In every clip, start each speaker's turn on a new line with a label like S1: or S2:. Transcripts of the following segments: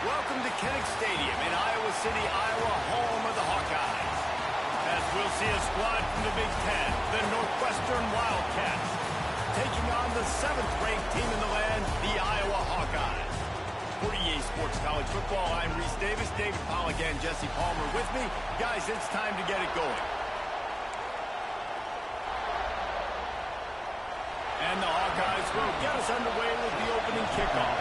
S1: Welcome to Kinnick Stadium in Iowa City, Iowa, home of the Hawkeyes. As we'll see a squad from the Big Ten, the Northwestern Wildcats, taking on the 7th-ranked team in the land, the Iowa Hawkeyes. For EA Sports College Football, I'm Reese Davis, David Pollack, and Jesse Palmer with me. Guys, it's time to get it going. And the Hawkeyes will get us underway with the opening kickoff.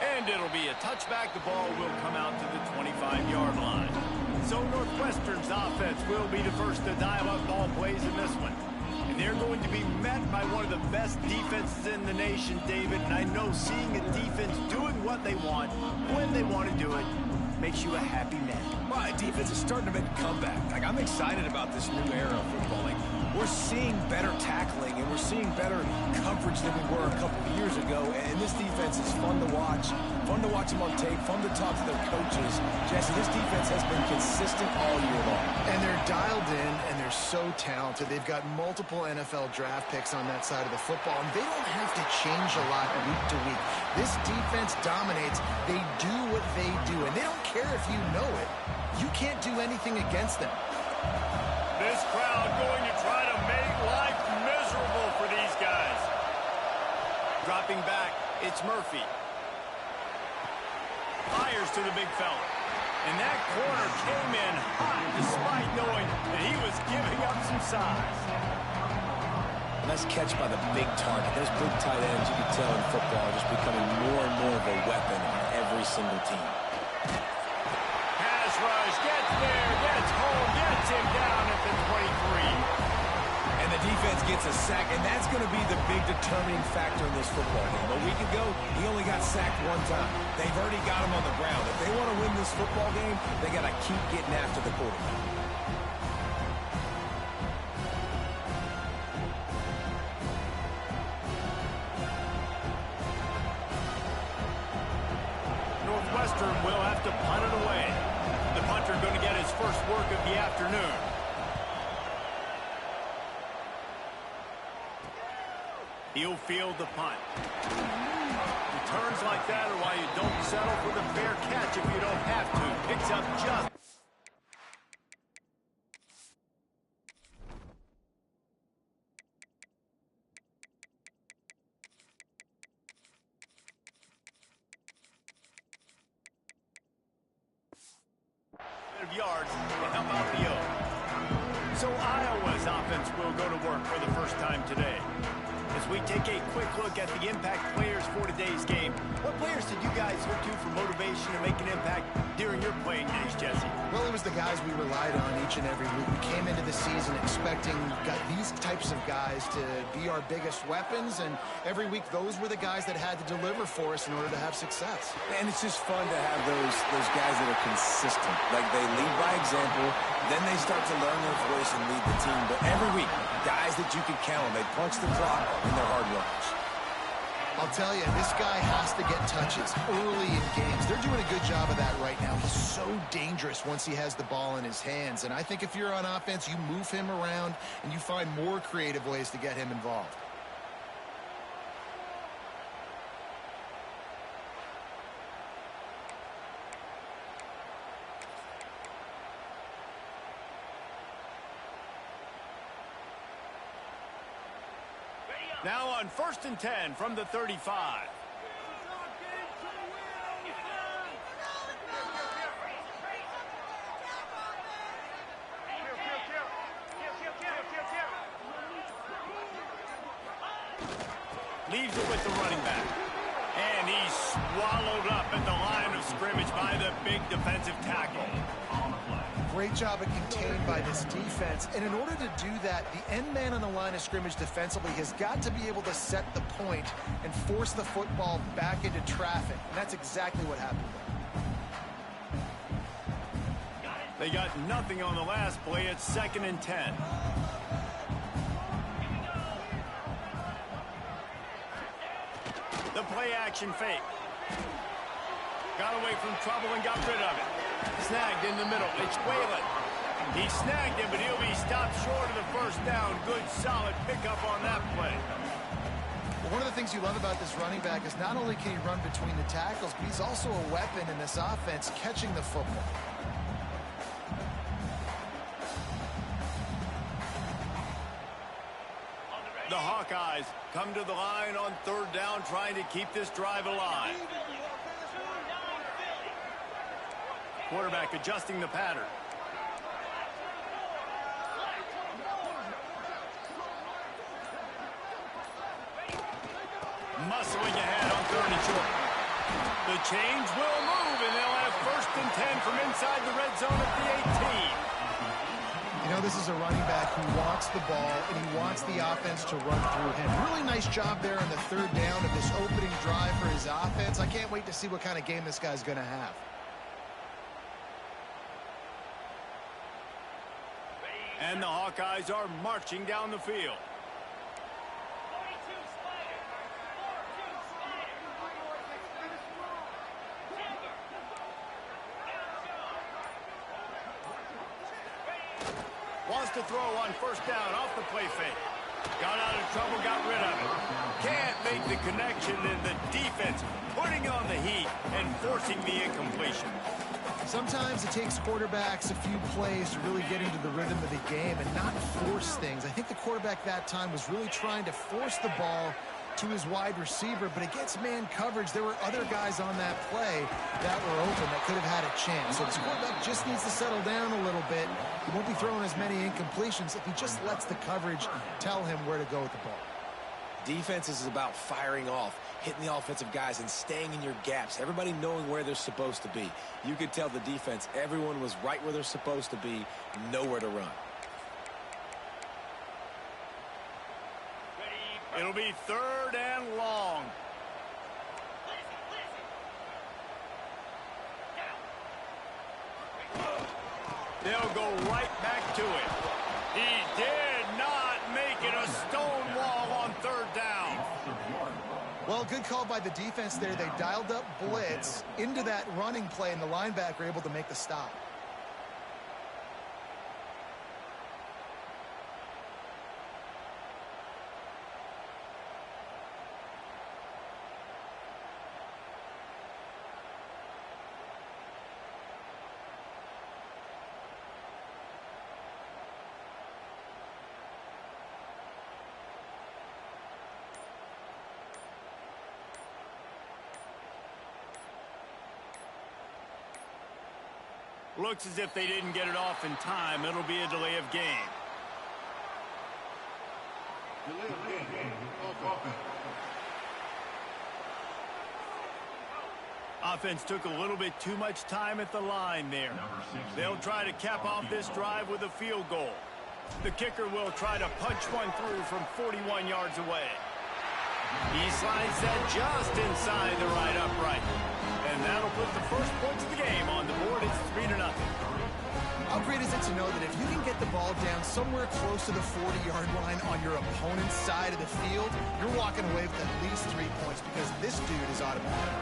S1: And it'll be a touchback. The ball will come out to the 25-yard line. So Northwestern's offense will be the first to dial up ball plays in this one. And they're going to be met by one of the best defenses in the nation, David. And I know seeing a defense doing what they want, when they want to do it, makes you a happy man.
S2: My defense is starting to make a comeback. I'm excited about this new era of footballing. We're seeing better tackling, and we're seeing better coverage than we were a couple of years ago. And this defense is fun to watch them on tape, fun to talk to their coaches. Jesse, this defense has been consistent all year long.
S3: And they're dialed in, and they're so talented. They've got multiple NFL draft picks on that side of the football, and they don't have to change a lot week to week. This defense dominates. They do what they do, and they don't care if you know it. You can't do anything against them.
S1: This crowd going to try to make life miserable for these guys. Dropping back, it's Murphy. Fires to the big fella. And that corner came in hot despite knowing that he was giving up some size.
S2: Nice catch by the big target. Those big tight ends, you can tell in football, are just becoming more and more of a weapon on every single team.
S1: Pass rush, gets there, gets home, gets him down at the 23.
S2: And the defense gets a sack, and that's going to be the big determining factor in this football game. A week ago, he only got sacked one time. They've already got him on the ground. If they want to win this football game, they got to keep getting after the quarterback.
S1: Northwestern will have to punt it away. The punter going to get his first work of the afternoon. He'll field the punt. Returns like that are why you don't settle for the fair catch if you don't have to. Picks up just. Of yards to help out the O. So Iowa's offense will go to work for the first time today. As we take a quick look at the impact players for today's game, what players did you guys look to for motivation to make an impact? during your playing days, Jesse?
S3: Well, it was the guys we relied on each and every week. We came into the season expecting these types of guys to be our biggest weapons, and every week those were the guys that had to deliver for us in order to have success.
S2: And it's just fun to have those guys that are consistent. Like, they lead by example, then they start to learn their voice and lead the team. But every week, guys that you can count on, they punch the clock, and they're hard workers.
S3: I'll tell you, this guy has to get touches early in games. They're doing a good job of that right now. He's so dangerous once he has the ball in his hands. And I think if you're on offense, you move him around and you find more creative ways to get him involved.
S1: Now on 1st and 10 from the 35. Leaves it with the running back. And he's swallowed up at the line of scrimmage by the big defensive tackle.
S3: Great job of contained by this defense. And in order to do that, the end man on the line of scrimmage defensively has got to be able to set the point and force the football back into traffic. And that's exactly what happened there.
S1: They got nothing on the last play. It's 2nd and 10. The play action fake. Got away from trouble and got rid of it. Snagged in the middle. It's Whalen. He snagged him, but he'll be stopped short of the first down. Good, solid pickup on that play.
S3: Well, one of the things you love about this running back is not only can he run between the tackles, but he's also a weapon in this offense catching the football.
S1: The Hawkeyes come to the line on 3rd down, trying to keep this drive alive. Quarterback adjusting the pattern. Muscling ahead on 3rd and short. The change will move, and they'll have 1st and 10 from inside the red zone at the 18.
S3: You know, this is a running back who wants the ball, and he wants the offense to run through him. Really nice job there on the 3rd down of this opening drive for his offense. I can't wait to see what kind of game this guy's going to have.
S1: And the Hawkeyes are marching down the field. Wants to throw on 1st down off the play fake. Got out of trouble, got rid of it. Can't make the connection, and the defense putting on the heat and forcing the incompletion.
S3: Sometimes it takes quarterbacks a few plays to really get into the rhythm of the game and not force things. I think the quarterback that time was really trying to force the ball to his wide receiver, but against man coverage, there were other guys on that play that were open that could have had a chance. So this quarterback just needs to settle down a little bit. He won't be throwing as many incompletions if he just lets the coverage tell him where to go with the ball.
S2: Defense is about firing off, hitting the offensive guys, and staying in your gaps. Everybody knowing where they're supposed to be. You could tell the defense, everyone was right where they're supposed to be, nowhere to run.
S1: It'll be 3rd and long. They'll go right back to it. He did not make it a stone wall on 3rd down.
S3: Well, good call by the defense there. They dialed up blitz into that running play, and the linebacker able to make the stop.
S1: Looks as if they didn't get it off in time. It'll be a delay of game. Offense took a little bit too much time at the line there. They'll try to cap off this drive with a field goal. The kicker will try to punch one through from 41 yards away. He slides that just inside the right upright. And that'll put the first points of the game on the board. It's 3-0.
S3: How great is it to know that if you can get the ball down somewhere close to the 40-yard line on your opponent's side of the field, you're walking away with at least 3 points because this dude is automatic.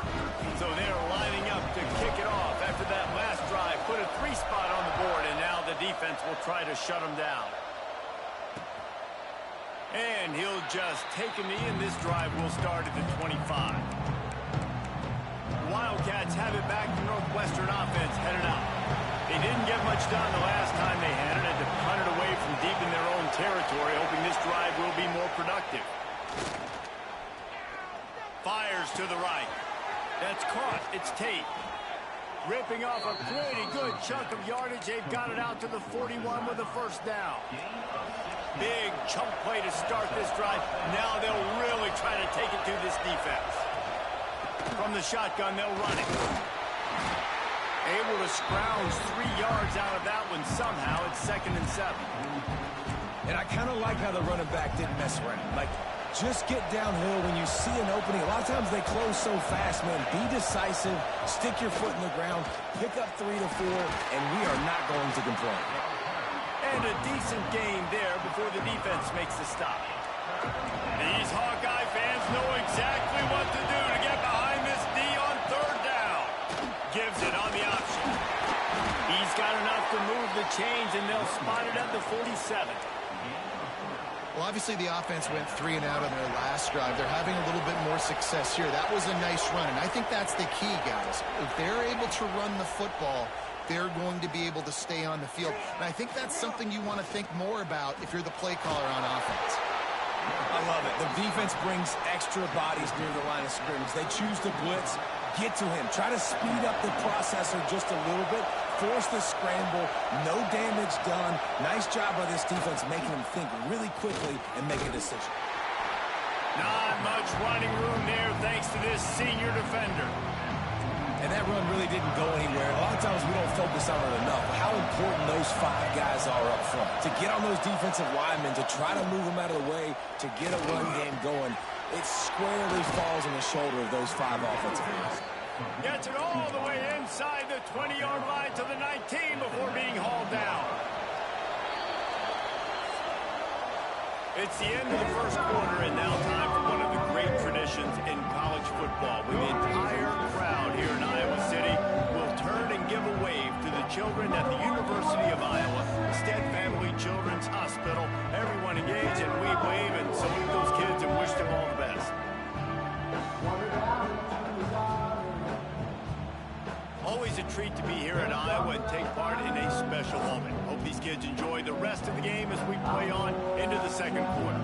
S1: So they're lining up to kick it off after that last drive. Put a 3 spot on the board, and now the defense will try to shut them down. And he'll just take a knee, and this drive will start at the 25. Wildcats have it back to Northwestern offense headed out. They didn't get much done the last time they had it. Had to punt it away from deep in their own territory, hoping this drive will be more productive. Fires to the right. That's caught. It's Tate. Ripping off a pretty good chunk of yardage. They've got it out to the 41 with a first down. Big chunk play to start this drive. Now they'll really try to take it to this defense. From the shotgun, they'll run it. Able to scrounge 3 yards out of that one somehow. It's 2nd and 7.
S2: And I kind of like how the running back didn't mess around. Like, just get downhill when you see an opening. A lot of times they close so fast, man. Be decisive, stick your foot in the ground, pick up 3 to 4, and we are not going to complain.
S1: And a decent game there before the defense makes the stop. These Hawkeye fans know exactly what to do to get behind this D on 3rd down. Gives it on the option. He's got enough to move the chains, and they'll spot it at the 47.
S3: Well, obviously the offense went 3 and out on their last drive. They're having a little bit more success here. That was a nice run, and I think that's the key, guys. If they're able to run the football, they're going to be able to stay on the field. And I think that's something you want to think more about if you're the play caller on offense.
S2: I love it. The defense brings extra bodies near the line of scrimmage. They choose to blitz, get to him, try to speed up the processor just a little bit, force the scramble, no damage done. Nice job by this defense making him think really quickly and make a decision.
S1: Not much running room there thanks to this senior defender.
S2: And that run really didn't go anywhere. A lot of times we don't focus on it enough. How important those 5 guys are up front. To get on those defensive linemen, to try to move them out of the way, to get a run game going, it squarely falls on the shoulder of those 5 offensive guys.
S1: Gets it all the way inside the 20-yard line to the 19 before being hauled down. It's the end of the first quarter, and now time for one of the great traditions in college football. When the entire crowd here in Iowa City will turn and give a wave to the children at the University of Iowa, Stead Family Children's Hospital. Everyone engage, and we wave and salute those kids and wish them all the best. Always a treat to be here in Iowa and take part in a special moment. Hope these kids enjoy the rest of the game as we play on into the second quarter.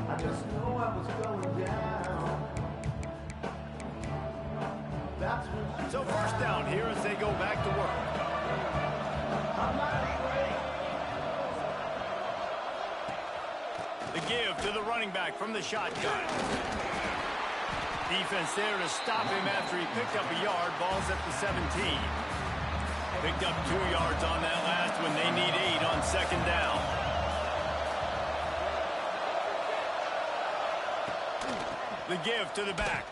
S4: I just know I was going down.
S1: So first down here as they go back to work. give to the running back from the shotgun. Defense there to stop him after he picked up a yard. Ball's at the 17. Picked up 2 yards on that last one. They need 8 on second down. The give to the back.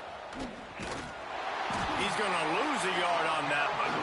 S1: He's going to lose a yard on that one.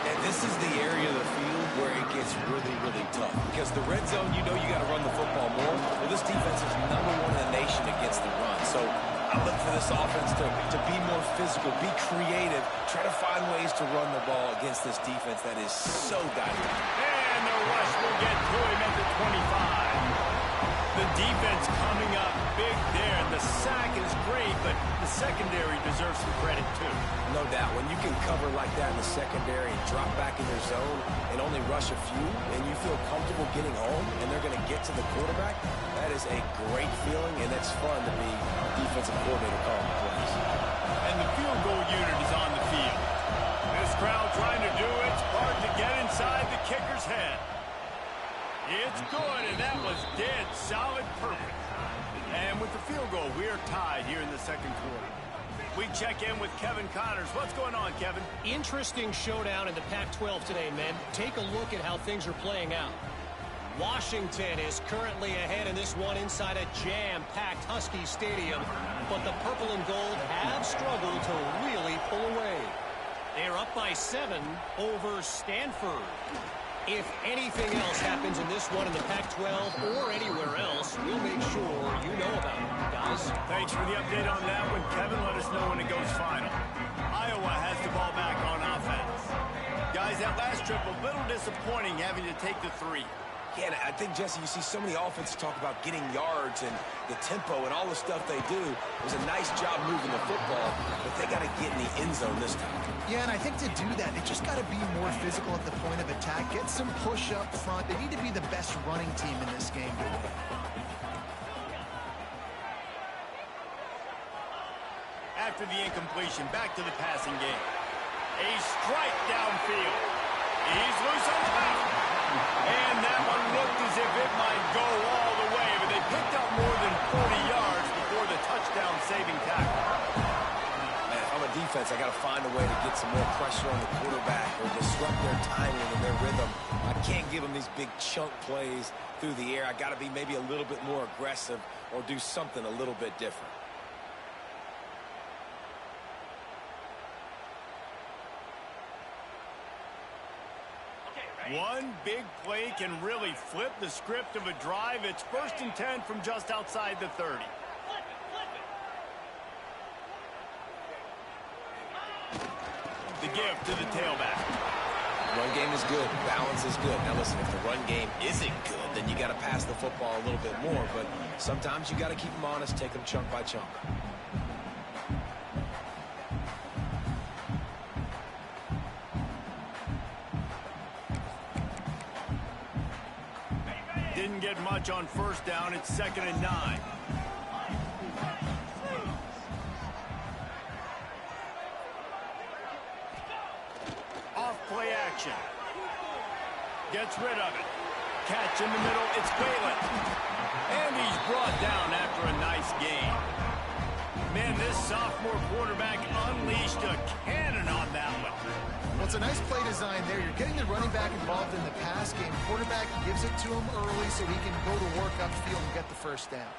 S2: And this is the area of the field where it gets really, really tough. Because the red zone, you know you got to run the football more. Well, this defense is #1 in the nation against the run. So I look for this offense to be more physical, be creative, try to find ways to run the ball against this defense that is so dynamic.
S1: And the rush will get to him at the 25. The defense coming up big there. The sack is great, but the secondary deserves some credit, too.
S2: No doubt. When you can cover like that in the secondary and drop back in your zone and only rush a few, and you feel comfortable getting home, and they're going to get to the quarterback, that is a great feeling, and it's fun to be defensive coordinator calling plays.
S1: And the field goal unit is on the field. This crowd trying to do its part to get inside the kicker's head. It's good, and that was dead solid perfect. And with the field goal, we are tied here in the second quarter. We check in with Kevin Connors. What's going on, Kevin?
S5: Interesting showdown in the Pac-12 today, men. Take a look at how things are playing out. Washington is currently ahead in this one inside a jam-packed Husky Stadium, but the purple and gold have struggled to really pull away. They're up by 7 over Stanford. If anything else happens in this one in the Pac-12 or anywhere else, we'll make sure you know about it. Guys?
S1: Thanks for the update on that one. Kevin, let us know when it goes final. Iowa has the ball back on offense. Guys, that last trip, a little disappointing having to take the 3.
S2: Yeah, I think, Jesse, you see so many offenses talk about getting yards and the tempo and all the stuff they do. It was a nice job moving the football, but they got to get in the end zone this time.
S3: Yeah, and I think to do that, they just got to be more physical at the point of attack. Get some push up front. They need to be the best running team in this game today.
S1: After the incompletion, back to the passing game. A strike downfield. He's loose on the left. And that one looked as if it might go all the way, but they picked up more than 40 yards before the touchdown-saving tackle.
S2: Man, if I'm a defense, I got to find a way to get some more pressure on the quarterback or disrupt their timing and their rhythm. I can't give them these big chunk plays through the air. I got to be maybe a little bit more aggressive or do something a little bit different.
S1: One big play can really flip the script of a drive. It's 1st and 10 from just outside the 30. The give to the tailback.
S2: Run game is good. Balance is good. Now listen, if the run game isn't good, then you got to pass the football a little bit more. But sometimes you got to keep them honest, take them chunk by chunk.
S1: Didn't get much on 1st down. It's 2nd and 9. Off play action. Gets rid of it. Catch in the middle. It's Balin. And he's brought down after a nice game. Man, this sophomore quarterback unleashed a cannon on that one.
S3: Well, it's a nice play design there. You're getting the running back involved in the pass game. Quarterback gives it to him early so he can go to work upfield and get the 1st down.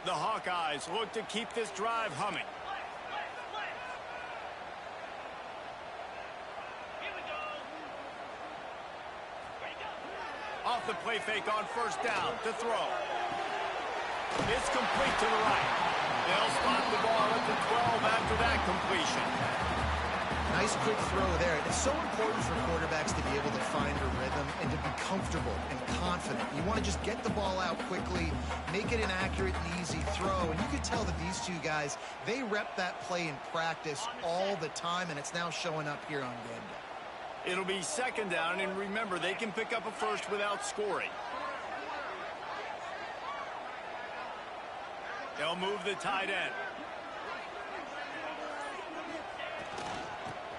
S1: The Hawkeyes look to keep this drive humming. Off the play fake on 1st down to throw. It's complete to the right. They'll spot the ball at the 12 after that completion.
S3: Nice quick throw there. It's so important for quarterbacks to be able to find a rhythm and to be comfortable and confident. You want to just get the ball out quickly, make it an accurate and easy throw. And you could tell that these two guys, they rep that play in practice all the time, and it's now showing up here on game day.
S1: It'll be 2nd down, and remember, they can pick up a 1st without scoring. They'll move the tight end.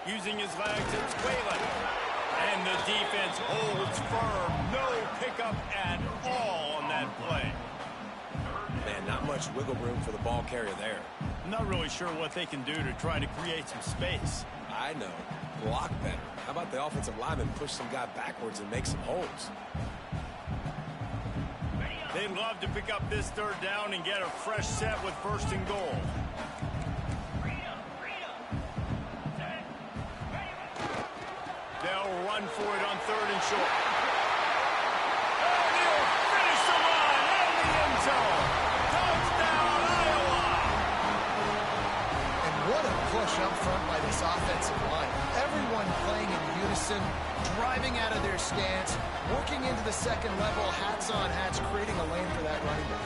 S1: Using his legs, it's Whalen. And the defense holds firm. No pickup at all on that play.
S2: Man, not much wiggle room for the ball carrier there.
S1: I'm not really sure what they can do to try to create some space.
S2: I know. Block better. How about the offensive lineman push some guy backwards and make some holes?
S1: They'd love to pick up this third down and get a fresh set with first and goal. They'll run for it on third and short. And he'll finish the line in the end zone. Touchdown, Iowa!
S3: And what a push up front by this offensive line. Everyone playing in unison, driving out of their stance, working into the second level, hats on hats, creating a lane for that running back.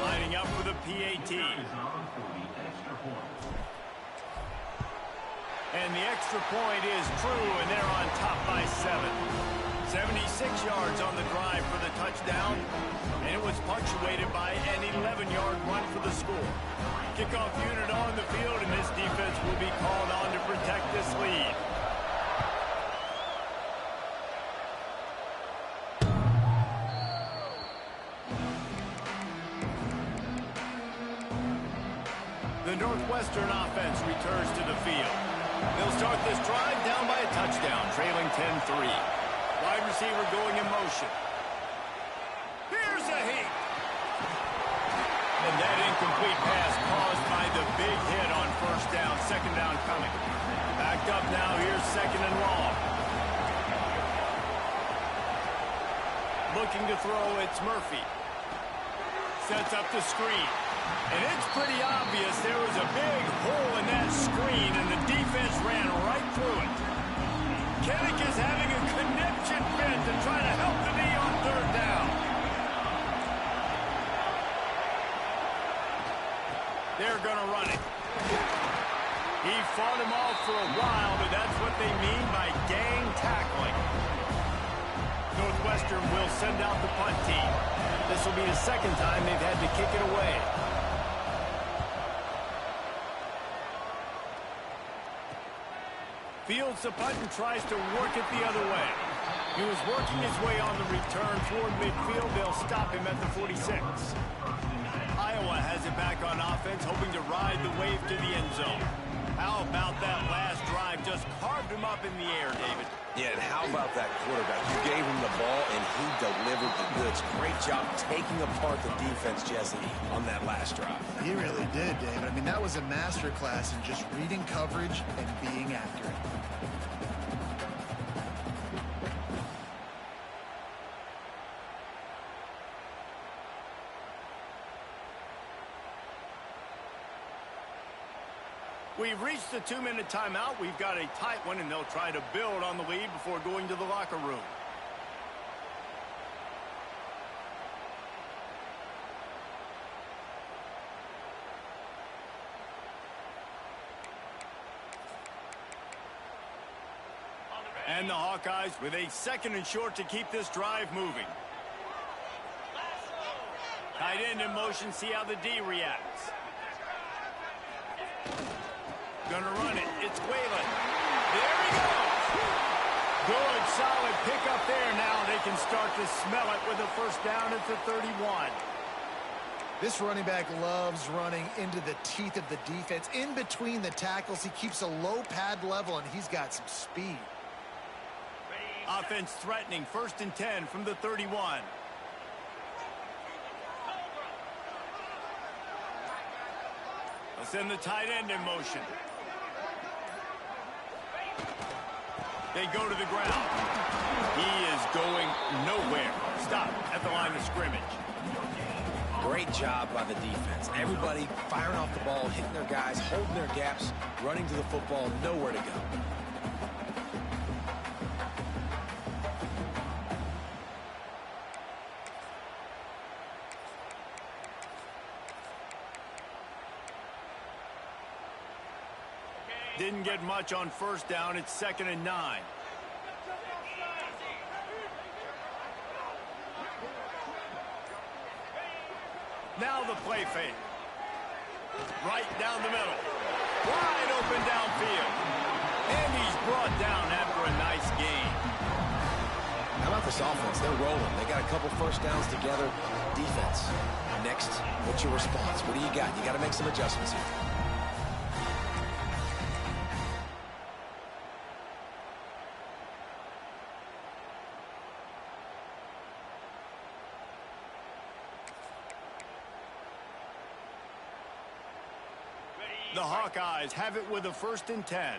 S1: Lining up for the PAT. And the extra point is true, and they're on top by 7. 76 yards on the drive for the touchdown, and it was punctuated by an 11-yard run for the score. Kickoff unit on the field, and this defense will be called on to protect this lead. The Northwestern offense returns to the field. They'll start this drive down by a touchdown, trailing 10-3. Wide receiver going in motion. Here's a heat. And that incomplete pass caused by the big hit on first down. Second down coming. Backed up now. Here's second and long. Looking to throw, it's Murphy. Sets up the screen. And it's pretty obvious there was a big hole in that screen, and the defense ran right through it. Kinnick is having a conniption fit to try to help the knee on third down. They're going to run it. He fought him off for a while, but that's what they mean by gang tackling. Northwestern will send out the punt team. This will be the second time they've had to kick it away. Fields the punt and tries to work it the other way. He was working his way on the return toward midfield. They'll stop him at the 46. Iowa has it back on offense, hoping to ride the wave to the end zone. How about that last drive? Just carved him up in the air, David.
S2: Yeah, and how about that quarterback? You gave him the ball, and he delivered the goods. Great job taking apart the defense, Jesse, on that last drive.
S3: He really did, David. I mean, that was a masterclass in just reading coverage and being accurate.
S1: We've reached the 2-minute timeout. We've got a tight one, and they'll try to build on the lead before going to the locker room. And the Hawkeyes with a second and short to keep this drive moving. Tight end in motion, see how the D reacts. Gonna run it. It's Whalen. There he goes. Good, solid pickup there. Now they can start to smell it with a first down at the 31.
S3: This running back loves running into the teeth of the defense. In between the tackles, he keeps a low pad level, and he's got some speed.
S1: Offense threatening. First and 10 from the 31. They'll send the tight end in motion. They go to the ground. He is going nowhere. Stop at the line of scrimmage.
S2: Great job by the defense. Everybody firing off the ball, hitting their guys, holding their gaps, running to the football, nowhere to go.
S1: Didn't get much on first down. It's 2nd and 9. Now the play fake. Right down the middle. Wide open downfield. And he's brought down after a nice gain.
S2: How about this offense? They're rolling. They got a couple first downs together. Defense. Next, what's your response? What do you got? You got to make some adjustments here.
S1: The Hawkeyes have it with a 1st and 10.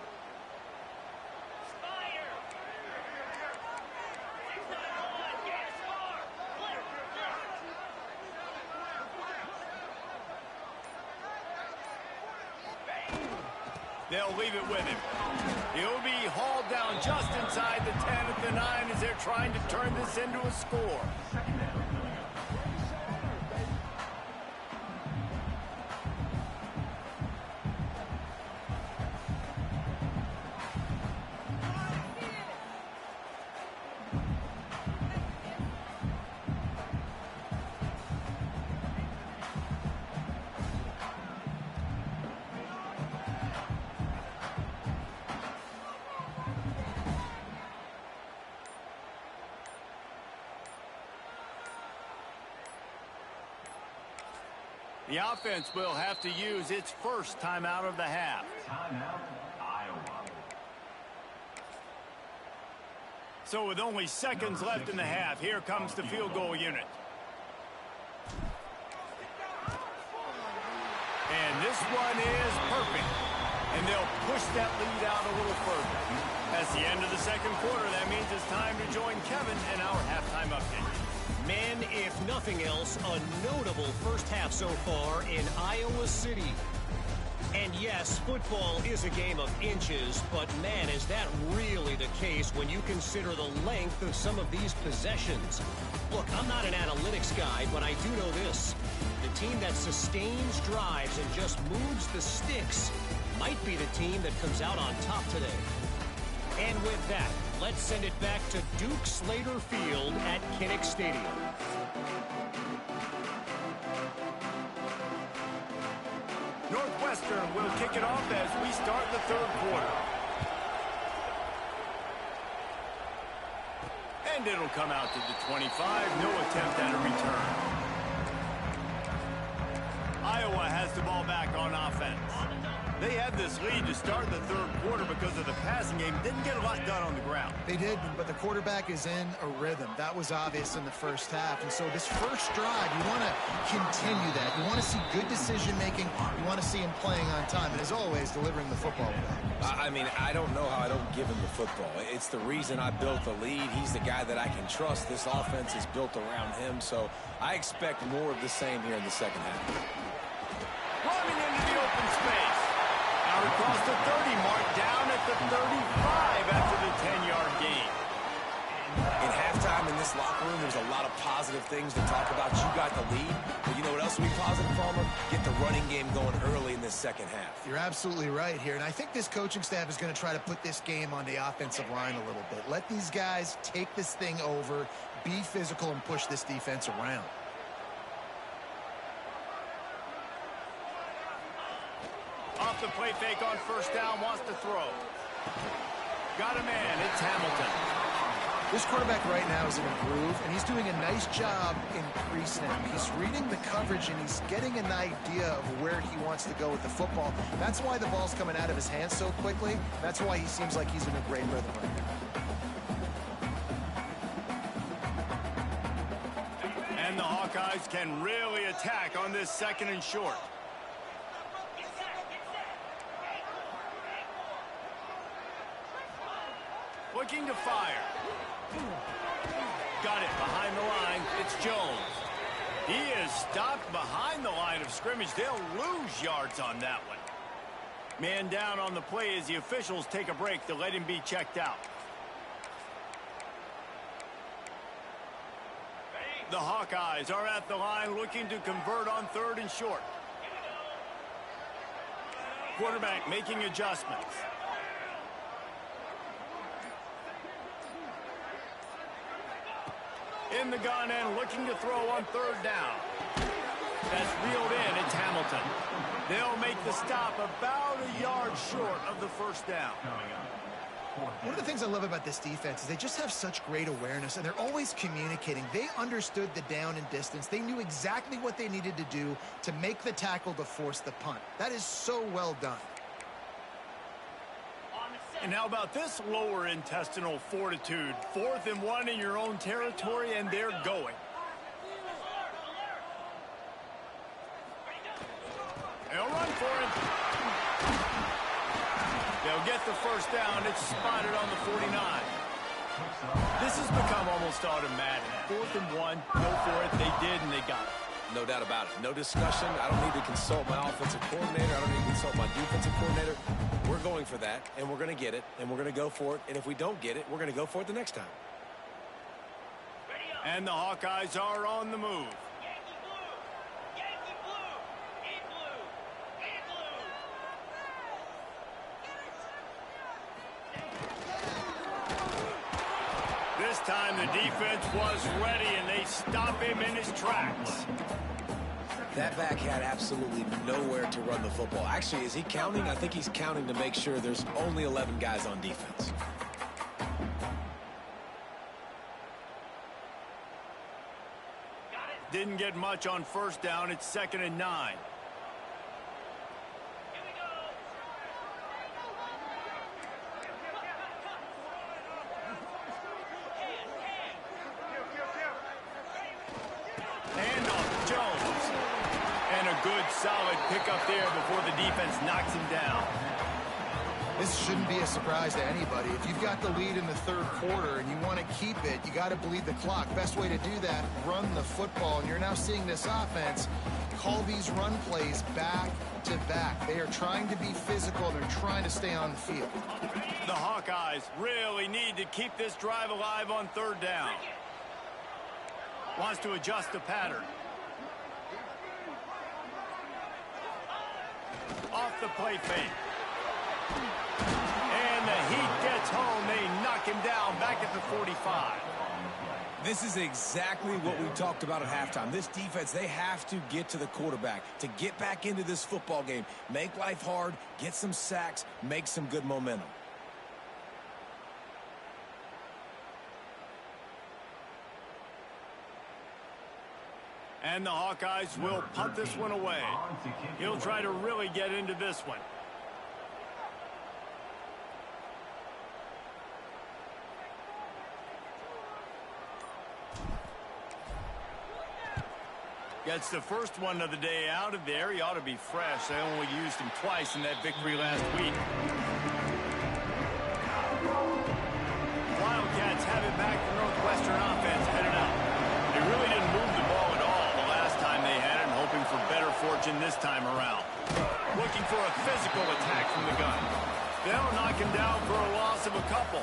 S1: They'll leave it with him. He'll be hauled down just inside the 10 at the 9 as they're trying to turn this into a score. The offense will have to use its first timeout of the half.
S4: Timeout, Iowa.
S1: So with only seconds left in the half, here comes the field goal unit. And this one is perfect. And they'll push that lead out a little further. That's the end of the second quarter. That means it's time to join Kevin in our halftime update.
S5: Men, if nothing else, a notable first half so far in Iowa City. And yes, football is a game of inches, but man, is that really the case when you consider the length of some of these possessions. Look, I'm not an analytics guy, but I do know this. The team that sustains drives and just moves the sticks might be the team that comes out on top today. And with that, let's send it back to Duke Slater Field at Kinnick Stadium.
S1: Northwestern will kick it off as we start the third quarter. And it'll come out to the 25. No attempt at a return. Iowa has the ball back on offense. They had this lead to start the third quarter because of the passing game. Didn't get a lot done on the ground.
S3: They did, but the quarterback is in a rhythm. That was obvious in the first half. And so this first drive, you want to continue that. You want to see good decision-making. You want to see him playing on time. And as always, delivering the football.
S2: I mean, I don't know how I don't give him the football. It's the reason I built the lead. He's the guy that I can trust. This offense is built around him. So I expect more of the same here in the second half.
S1: Running into the open space. Out across the 30 mark, down at the 35 after the 10-yard gain.
S2: In halftime in this locker room, there's a lot of positive things to talk about. You got the lead, but you know what else will be positive, Palmer? Get the running game going early in this second half.
S3: You're absolutely right here, and I think this coaching staff is going to try to put this game on the offensive line a little bit. Let these guys take this thing over, be physical, and push this defense around.
S1: Off the play fake on first down, wants to throw. Got a man, it's Hamilton.
S3: This quarterback right now is in a groove, and he's doing a nice job in pre-snap. He's reading the coverage, and he's getting an idea of where he wants to go with the football. That's why the ball's coming out of his hands so quickly. That's why he seems like he's in a great rhythm right now.
S1: And the Hawkeyes can really attack on this second and short. Looking to fire. Got it behind the line. It's Jones. He is stopped behind the line of scrimmage. They'll lose yards on that one. Man down on the play as the officials take a break to let him be checked out. The Hawkeyes are at the line looking to convert on third and short. Quarterback making adjustments. In the gun and looking to throw on third down. That's reeled in. It's Hamilton. They'll make the stop about a yard short of the first down.
S3: One of the things I love about this defense is they just have such great awareness, and they're always communicating. They understood the down and distance. They knew exactly what they needed to do to make the tackle to force the punt. That is so well done.
S1: And how about this lower intestinal fortitude? 4th and 1 in your own territory, and they're going. They'll run for it. They'll get the first down. It's spotted on the 49. This has become almost automatic. 4th and 1, go for it. They did, and they got it.
S2: No doubt about it. No discussion. I don't need to consult my offensive coordinator. I don't need to consult my defensive coordinator. We're going for that, and we're going to get it, and we're going to go for it. And if we don't get it, we're going to go for it the next time.
S1: And the Hawkeyes are on the move. This time the defense was ready, and they stop him in his tracks.
S2: That back had absolutely nowhere to run the football. Actually, is he counting? I think he's counting to make sure there's only 11 guys on defense.
S1: Didn't get much on first down. It's 2nd and 9. Handoff, Jones. And a good, solid pickup there before the defense knocks him down.
S3: This shouldn't be a surprise to anybody. If you've got the lead in the third quarter and you want to keep it, you got to bleed the clock. Best way to do that, run the football. And you're now seeing this offense call these run plays back to back. They are trying to be physical. They're trying to stay on the field.
S1: The Hawkeyes really need to keep this drive alive on 3rd down. Wants to adjust the pattern. Off the play fake. And the heat gets home. They knock him down back at the 45.
S2: This is exactly what we talked about at halftime. This defense, they have to get to the quarterback to get back into this football game. Make life hard, get some sacks, make some good momentum.
S1: And the Hawkeyes will punt this one away. He'll try to really get into this one. Gets the first one of the day out of there. He ought to be fresh. They only used him twice in that victory last week. Wildcats have it back. The Northwestern offense headed out. They really didn't move the ball at all the last time they had it, and hoping for better fortune this time around. Looking for a physical attack from the gun. They'll knock him down for a loss of a couple.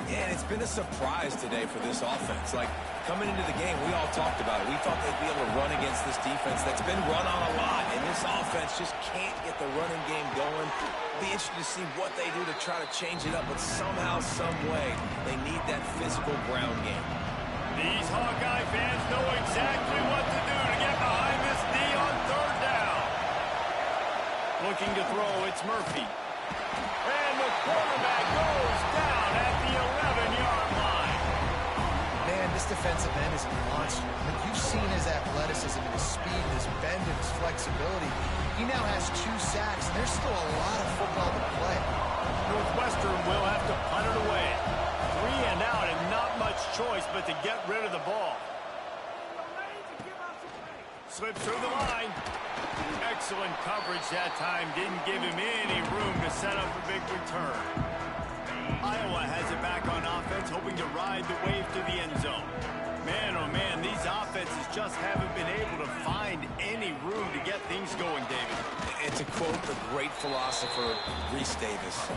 S2: Yeah, and it's been a surprise today for this offense. Like, coming into the game, we all talked about it. We thought they'd be able to run against this defense that's been run on a lot, and this offense just can't get the running game going. Be interested to see what they do to try to change it up, but somehow, some way, they need that physical ground game.
S1: These Hawkeye fans know exactly what to do to get behind this D on 3rd down. Looking to throw, it's Murphy. And the quarterback goes down at the 11-yard line.
S3: Man, this defensive end is a monster. I mean, you've seen his athleticism and his speed and his bend and his flexibility. He now has 2 sacks, and there's still a lot of football to play.
S1: Northwestern will have to punt it away. 3 and out, and not much choice but to get rid of the ball. Slips through the line. Excellent coverage that time. Didn't give him any room to set up a big return. Iowa has it back on offense, hoping to ride the wave to the end zone. Man, oh man, these offenses just haven't been able to find any room to get things going, David.
S2: And to quote the great philosopher, Reese Davis,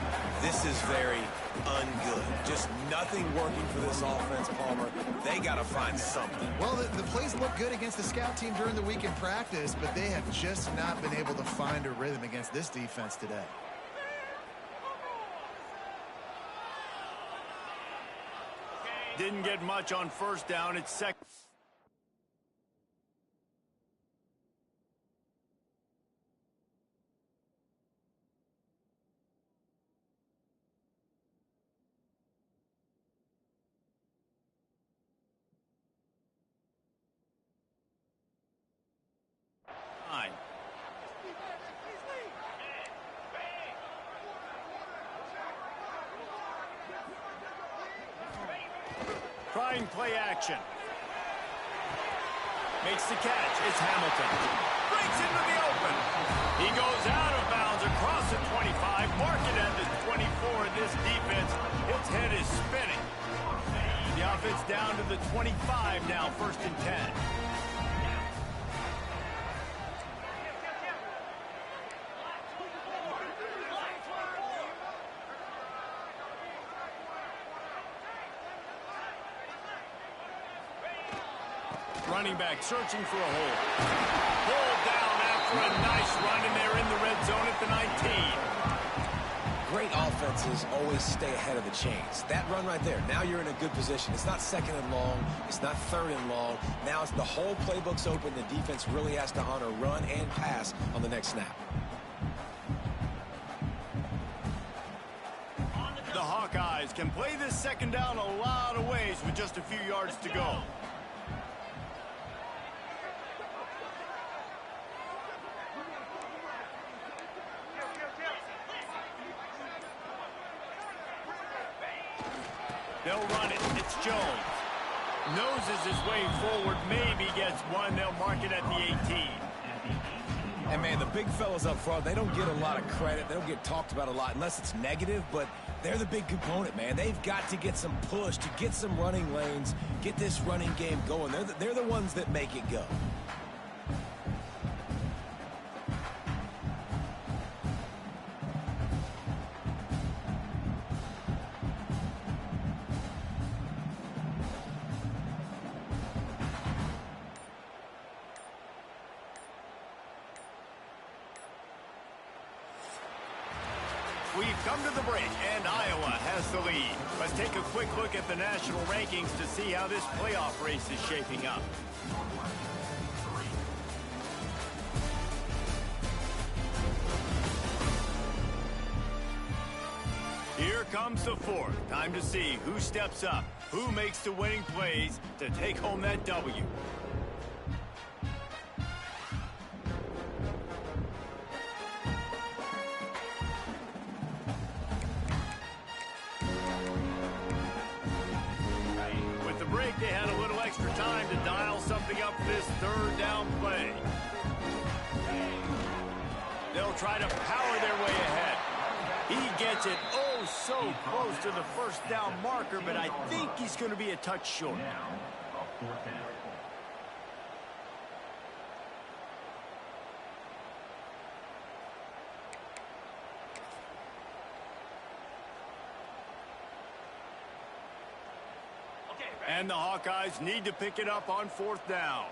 S2: this is very ungood. Just nothing working for this offense, Palmer. They got to find something.
S3: Well, the plays look good against the scout team during the week in practice, but they have just not been able to find a rhythm against this defense today.
S1: Didn't get much on first down. It's second. trying play action. Makes the catch. It's Hamilton. Breaks into the open. He goes out of bounds across the 25. Mark it at the 24. This defense, its head is spinning. The offense down to the 25 now, 1st and 10. Running back searching for a hole. Pulled down after a nice run, and they're in the red zone at the 19.
S2: Great offenses always stay ahead of the chains. That run right there, now you're in a good position. It's not 2nd and long. It's not 3rd and long. Now it's the whole playbook's open. The defense really has to honor run and pass on the next snap.
S1: The Hawkeyes can play this 2nd down a lot of ways with just a few yards to go. They'll run it. It's Jones. Noses his way forward. Maybe gets one. They'll mark it at the 18.
S2: And, man, the big fellas up front, they don't get a lot of credit. They don't get talked about a lot unless it's negative, but they're the big component, man. They've got to get some push, to get some running lanes, get this running game going. They're the ones that make it go.
S1: We've come to the break, and Iowa has the lead. Let's take a quick look at the national rankings to see how this playoff race is shaping up. Here comes the 4th. Time to see who steps up, who makes the winning plays to take home that W. They had a little extra time to dial something up for this 3rd down play. They'll try to power their way ahead. He gets it oh so close to the 1st down marker, but I think he's going to be a touch short. And the Hawkeyes need to pick it up on 4th down.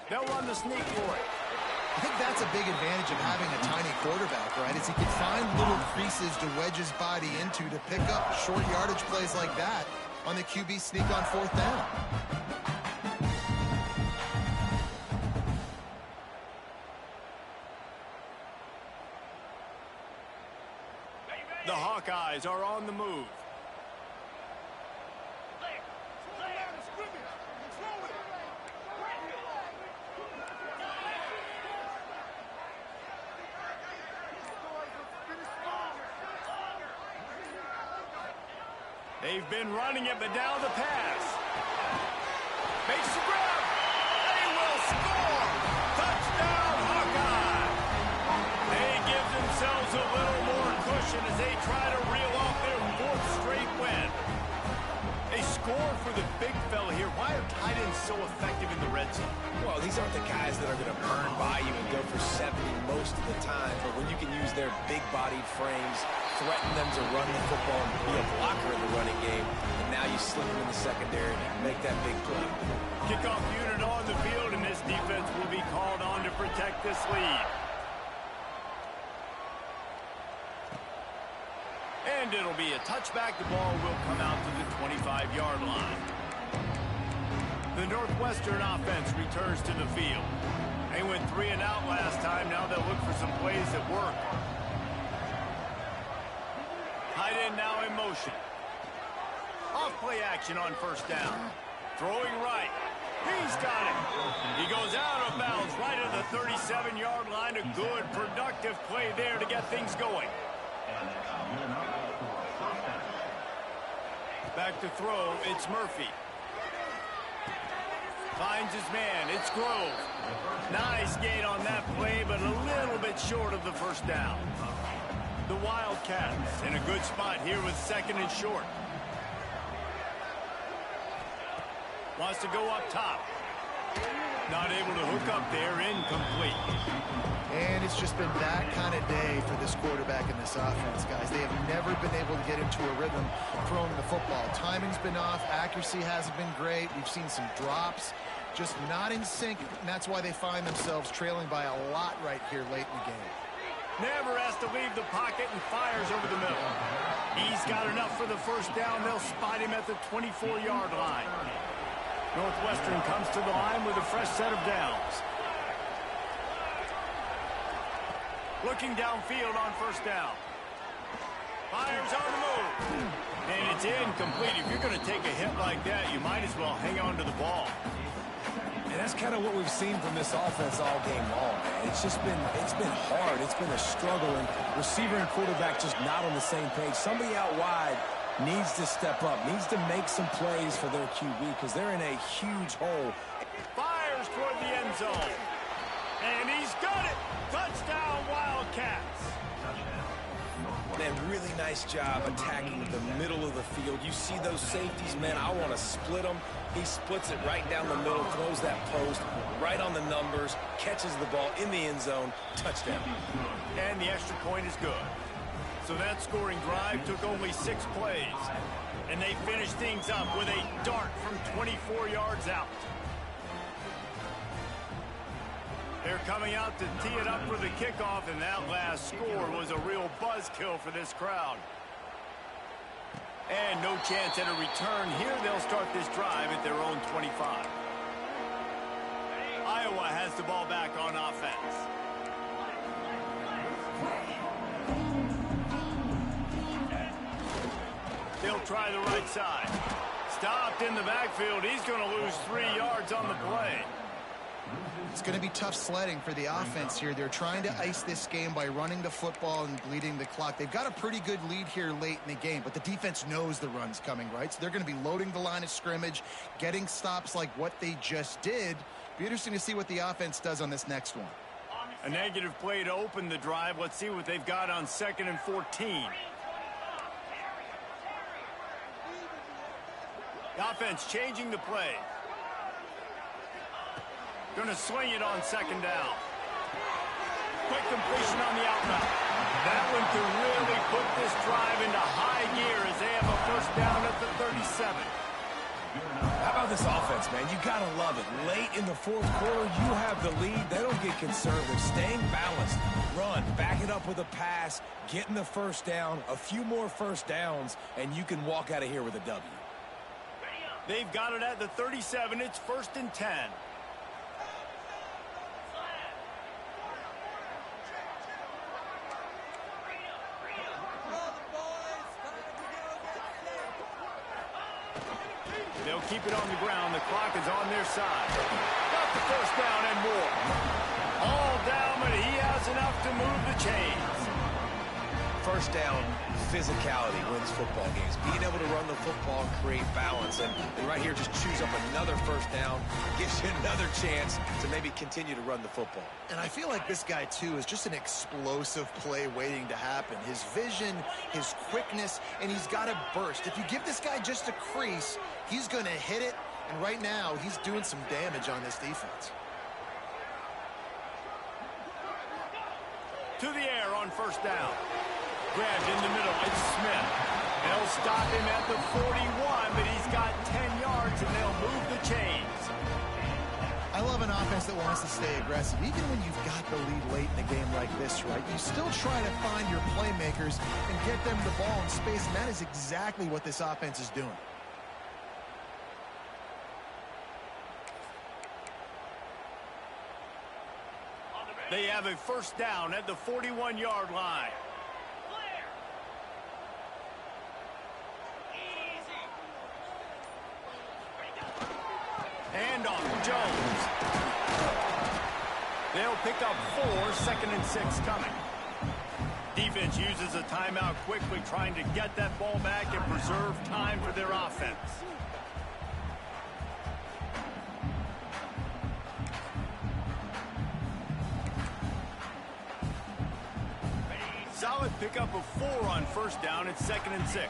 S1: They'll run the sneak for it.
S3: I think that's a big advantage of having a tiny quarterback, right? Is he can find little creases to wedge his body into to pick up short yardage plays like that on the QB sneak on 4th down.
S1: The Hawkeyes are on the move. They've been running it, but now the pass. Makes the grab. They will score. Touchdown, Hawkeye. They give themselves a little more cushion as they try to reel off their 4th straight win. They score for the big fella here. Why are tight ends so effective in the red zone?
S2: Well, these aren't the guys that are going to burn by you and go for 70 most of the time, but when you can use their big-bodied frames, threaten them to run the football and be a blocker in the running game, and now you slip them in the secondary and make that big play.
S1: Kickoff unit on the field, and this defense will be called on to protect this lead. And it'll be a touchback. The ball will come out to the 25-yard line. The Northwestern offense returns to the field. They went 3 and out last time. Now they'll look for some plays that work. Tight end now in motion. Off play action on 1st down. Throwing right. He's got it. He goes out of bounds right at the 37-yard line. A good, productive play there to get things going. Back to throw, it's Murphy. Finds his man, it's Grove. Nice gain on that play, but a little bit short of the first down. The Wildcats in a good spot here with 2nd and short. Wants to go up top. Not able to hook up there, incomplete.
S3: And it's just been that kind of day for this quarterback and this offense, guys. They have never been able to get into a rhythm throwing the football. Timing's been off. Accuracy hasn't been great. We've seen some drops. Just not in sync, and that's why they find themselves trailing by a lot right here late in the game.
S1: Never has to leave the pocket and fires over the middle. He's got enough for the first down. They'll spot him at the 24-yard line. Northwestern comes to the line with a fresh set of downs. Looking downfield on first down. Fires on the move. And it's incomplete. If you're going to take a hit like that, you might as well hang on to the ball.
S2: And that's kind of what we've seen from this offense all game long, man. It's been hard. It's been a struggle, and receiver and quarterback just not on the same page. Somebody out wide needs to step up, needs to make some plays for their QB because they're in a huge hole.
S1: Fires toward the end zone. And he's got it. Touchdown, Wildcats.
S2: Man, really nice job attacking the middle of the field. You see those safeties, man, I want to split them. He splits it right down the middle, throws that post, right on the numbers, catches the ball in the end zone, touchdown.
S1: And the extra point is good. So that scoring drive took only 6 plays. And they finished things up with a dart from 24 yards out. They're coming out to tee it up for the kickoff, and that last score was a real buzzkill for this crowd. And no chance at a return here. They'll start this drive at their own 25. Iowa has the ball back on offense. They'll try the right side. Stopped in the backfield. He's going to lose 3 yards on the play.
S3: It's going to be tough sledding for the offense here. They're trying to ice this game by running the football and bleeding the clock. They've got a pretty good lead here late in the game, but the defense knows the run's coming, right? So they're going to be loading the line of scrimmage, getting stops like what they just did. Be interesting to see what the offense does on this next one.
S1: A negative play to open the drive. Let's see what they've got on 2nd and 14. The offense changing the play. Going to swing it on 2nd down. Quick completion on the out route. That one to really put this drive into high gear as they have a first down at the 37.
S2: How about this offense, man? You got to love it. Late in the fourth quarter, you have the lead. They don't get conservative. Staying balanced. Run. Back it up with a pass. Getting the first down. A few more first downs, and you can walk out of here with a W.
S1: They've got it at the 37. It's 1st and 10. They'll keep it on the ground. The clock is on their side. Got the first down and more. All down, but he has enough to move the chains.
S2: First down, physicality wins football games. Being able to run the football and create balance. And right here, just choose up another first down. Gives you another chance to maybe continue to run the football.
S3: And I feel like this guy, too, is just an explosive play waiting to happen. His vision, his quickness, and he's got a burst. If you give this guy just a crease, he's going to hit it. And right now, he's doing some damage on this defense.
S1: To the air on first down. Grabbed in the middle, it's Smith. They'll stop him at the 41, but he's got 10 yards, and they'll move the chains.
S3: I love an offense that wants to stay aggressive. Even when you've got the lead late in a game like this, right, you still try to find your playmakers and get them the ball in space, and that is exactly what this offense is doing.
S1: They have a first down at the 41-yard line. Hand off to Jones. They'll pick up 4, 2nd and 6 coming. Defense uses a timeout quickly, trying to get that ball back and preserve time for their offense. Solid pickup of 4 on 1st down. It's 2nd and 6.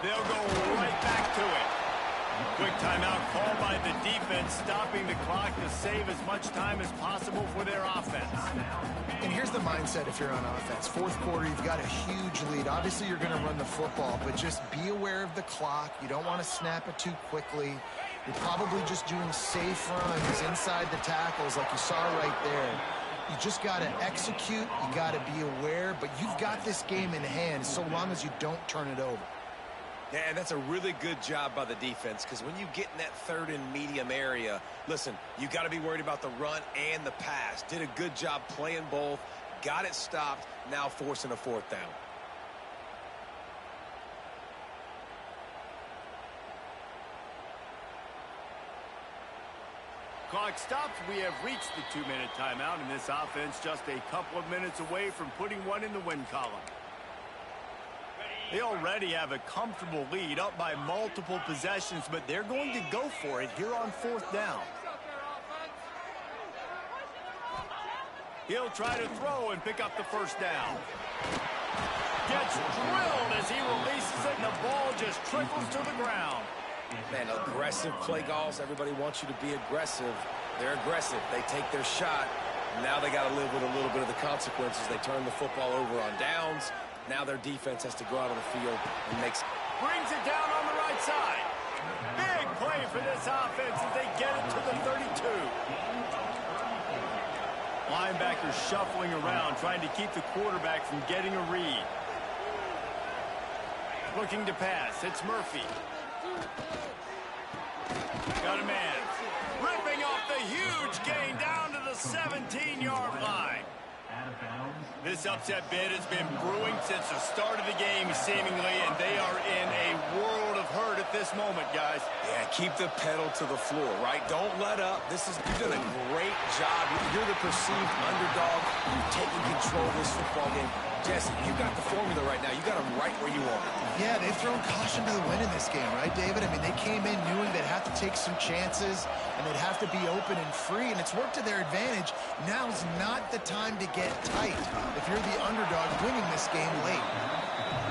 S1: They'll go right back to it. Quick timeout called by the defense, stopping the clock to save as much time as possible for their offense.
S3: And here's the mindset if you're on offense. 4th quarter, you've got a huge lead. Obviously, you're going to run the football, but just be aware of the clock. You don't want to snap it too quickly. You're probably just doing safe runs inside the tackles like you saw right there. You just got to execute. You got to be aware, but you've got this game in hand so long as you don't turn it over.
S2: Yeah, and that's a really good job by the defense, because when you get in that 3rd and medium area, listen, you got to be worried about the run and the pass. Did a good job playing both, got it stopped, now forcing a 4th down.
S1: Clock stops. We have reached the 2-minute timeout, and this offense just a couple of minutes away from putting one in the win column. They already have a comfortable lead, up by multiple possessions, but they're going to go for it here on 4th down. He'll try to throw and pick up the 1st down. Gets drilled as he releases it, and the ball just trickles to the ground.
S2: Man, aggressive play calls. Everybody wants you to be aggressive. They're aggressive. They take their shot. Now they got to live with a little bit of the consequences. They turn the football over on downs. Now their defense has to go out on the field and
S1: brings it down on the right side. Big play for this offense as they get it to the 32. Linebackers shuffling around, trying to keep the quarterback from getting a read. Looking to pass. It's Murphy. Got a man. Ripping off the huge gain down to the 17-yard line. This upset bid has been brewing since the start of the game, seemingly, and they are in a world of hurt at this moment, guys.
S2: Yeah, keep the pedal to the floor, right? Don't let up. You've done a great job. You're the perceived underdog. You've taken control of this football game. Jesse, you got the formula right now. You got them right where you want them.
S3: Yeah, they've thrown caution to the wind in this game, right, David? I mean, they came in knowing they'd have to take some chances, and they'd have to be open and free, and it's worked to their advantage. Now's not the time to get tight if you're the underdog winning this game late.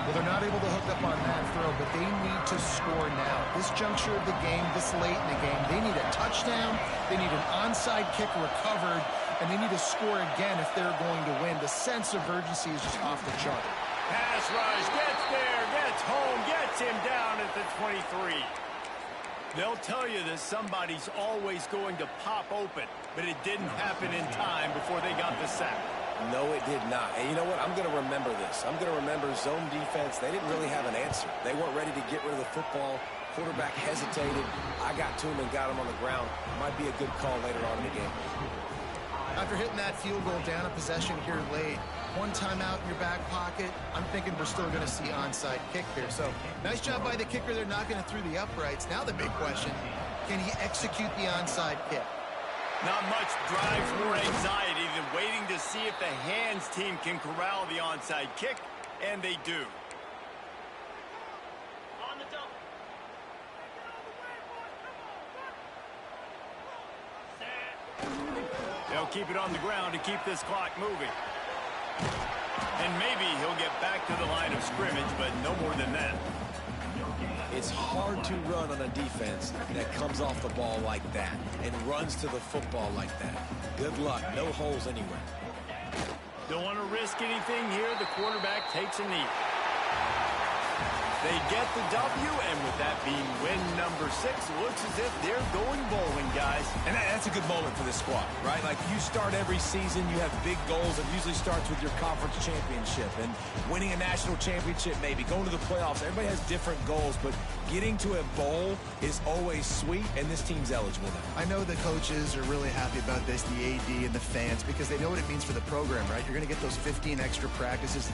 S3: Well, they're not able to hook up on that throw, but they need to score now. This juncture of the game, this late in the game, they need a touchdown, they need an onside kick recovered, and they need to score again if they're going to win. The sense of urgency is just off the chart.
S1: Pass rush, gets there, gets home, gets him down at the 23. They'll tell you that somebody's always going to pop open, but it didn't happen in time before they got the sack.
S2: No, it did not. And you know what? I'm going to remember this. I'm going to remember zone defense. They didn't really have an answer. They weren't ready to get rid of the football. Quarterback hesitated. I got to him and got him on the ground. Might be a good call later on in the game.
S3: After hitting that field goal down a possession here late, one timeout in your back pocket, I'm thinking we're still going to see onside kick here. So nice job by the kicker. They're knocking it through the uprights. Now the big question, can he execute the onside kick?
S1: Not much drives more anxiety than waiting to see if the hands team can corral the onside kick, and they do. They'll keep it on the ground to keep this clock moving. And maybe he'll get back to the line of scrimmage, but no more than that.
S2: It's hard to run on a defense that comes off the ball like that and runs to the football like that. Good luck. No holes anywhere.
S1: Don't want to risk anything here. The quarterback takes a knee. They get the W, and with that being win number 6, it looks as if they're going bowling, guys.
S2: And that's a good moment for this squad, right? Like, you start every season, you have big goals. It usually starts with your conference championship and winning a national championship, maybe going to the playoffs. Everybody has different goals, but getting to a bowl is always sweet, and this team's eligible now.
S3: I know the coaches are really happy about this, the AD and the fans, because they know what it means for the program, right? You're going to get those 15 extra practices.